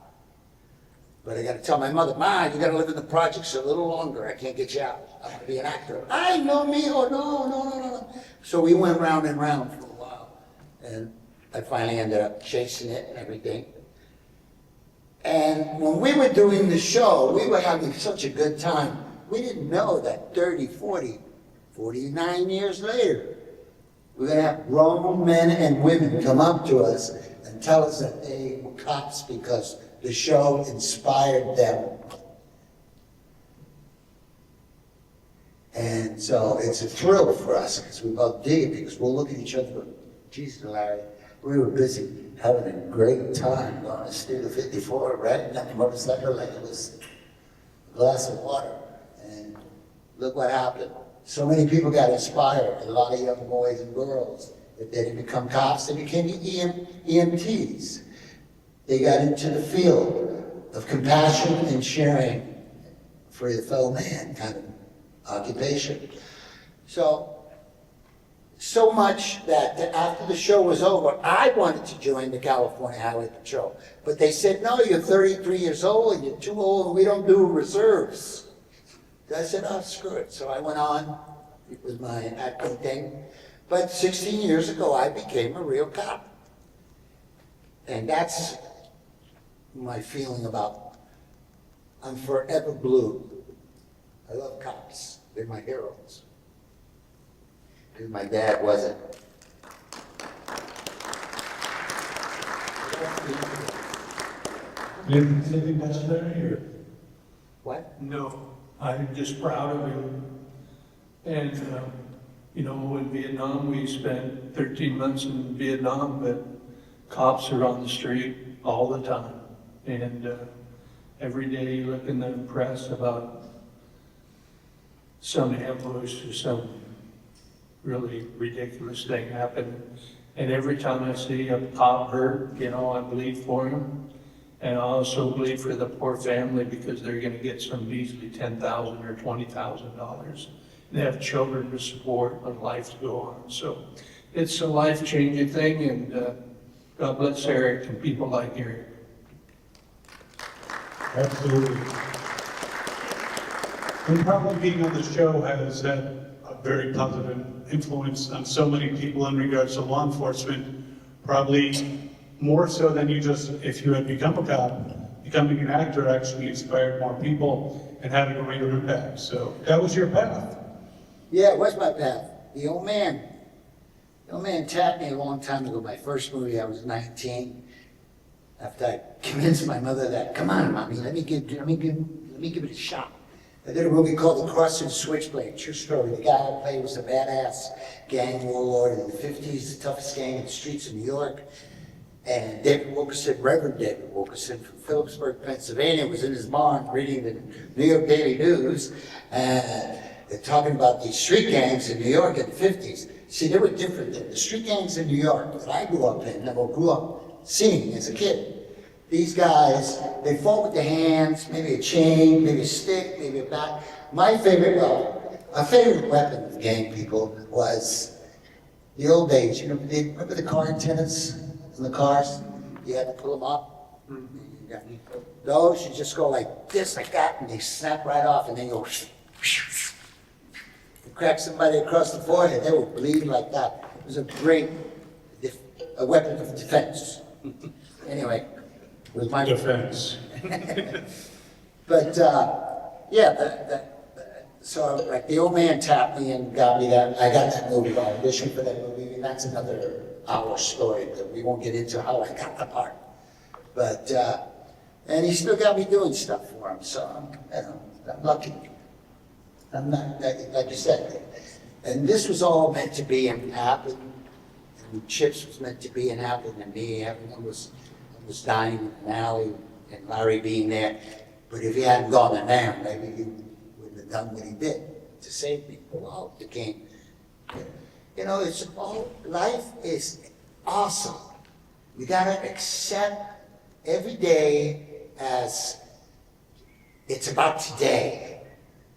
But I got to tell my mother, Ma, you got to live in the projects a little longer. I can't get you out. I want to be an actor. Ay, no, mijo, no. So we went round and round for a while. And I finally ended up chasing it and everything. And when we were doing the show, we were having such a good time. We didn't know that 30, 40, 49 years later, we're going to have grown men and women come up to us and tell us that they were cops because the show inspired them. And so it's a thrill for us because we both dig it, because we'll look at each other and go, Jesus, Larry, we were busy having a great time going to Studio 54, riding on the motorcycle like it was a glass of water. And look what happened. So many people got inspired, a lot of young boys and girls. If they didn't become cops, they became EMTs. They got into the field of compassion and sharing for your fellow man kind of occupation. So much that after the show was over, I wanted to join the California Highway Patrol. But they said, no, you're 33 years old and you're too old and we don't do reserves. So I said, oh, screw it. So I went on with my acting thing. But 16 years ago, I became a real cop. And that's my feeling about, I'm forever blue. I love cops. They're my heroes. Because my dad wasn't. Anything necessary or? What? No, I'm just proud of him. And, you know, in Vietnam, we spent 13 months in Vietnam, but cops are on the street all the time. And every day you look in the press about some ambush or some really ridiculous thing happened. And every time I see a cop hurt, you know, I bleed for him. And I also bleed for the poor family because they're gonna get some measly $10,000 or $20,000. They have children to support and life to go on. So it's a life-changing thing, and God bless Eric and people like Eric. Absolutely. And probably being on the show has had a very positive influence on so many people in regards to law enforcement, probably more so than you just, if you had become a cop, becoming an actor actually inspired more people and had a greater impact. So that was your path. Yeah, it was my path. The old man tapped me a long time ago. My first movie, I was 19. After I convinced my mother that, come on, mommy, let me give it a shot. I did a movie called The Cross and Switchblade, true story. The guy I played was a badass gang warlord in the 50s, the toughest gang in the streets of New York. And David Wilkerson, Reverend David Wilkerson from Phillipsburg, Pennsylvania, was in his barn reading the New York Daily News. And they're talking about these street gangs in New York in the 50s. See, they were different than the street gangs in New York that I grew up in, that I grew up seeing as a kid. These guys, they fought with their hands, maybe a chain, maybe a stick, maybe a bat. My favorite weapon of gang people was the old days. You know, remember the car antennas in the cars? You had to pull them up. Those, you just go like this, like that, and they snap right off, and then go. You crack somebody across the forehead, they will bleed like that. It was a great weapon of defense. Anyway. With my Defense. But so like the old man tapped me and got me that. I got that movie. I auditioned for that movie, and that's another hour story that we won't get into how I got the part. But and he still got me doing stuff for him. So I'm lucky. I'm not like you said. And this was all meant to be and happen. And Chips was meant to be and happen, and me. Everyone was dying in an alley, and Larry being there. But if he hadn't gone in there, maybe he wouldn't have done what he did to save people. Well, the game. You know, it's all, life is awesome. You gotta accept every day as it's about today.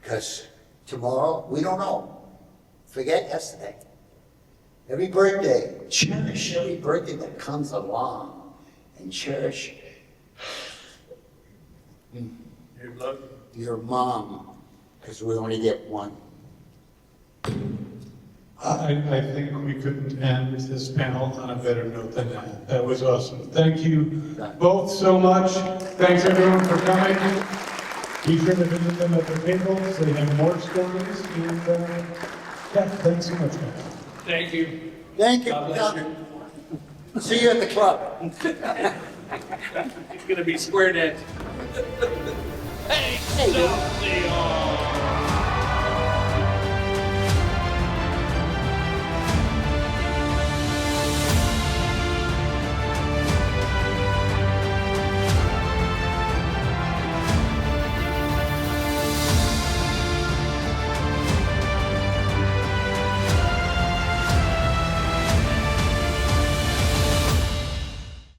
Because tomorrow, we don't know. Forget yesterday. Every birthday, cherish every birthday that comes along. And cherish your mom, because we only get one. I think we couldn't end this panel on a better note than that. That was awesome. Thank you both so much. Thanks everyone for coming. Be sure to visit them at the tables. They have more stories. And yeah, thanks so much, guys. Thank you. Thank you. God bless you. See you at the club. It's gonna be square dead. Hey, Hey, Leon.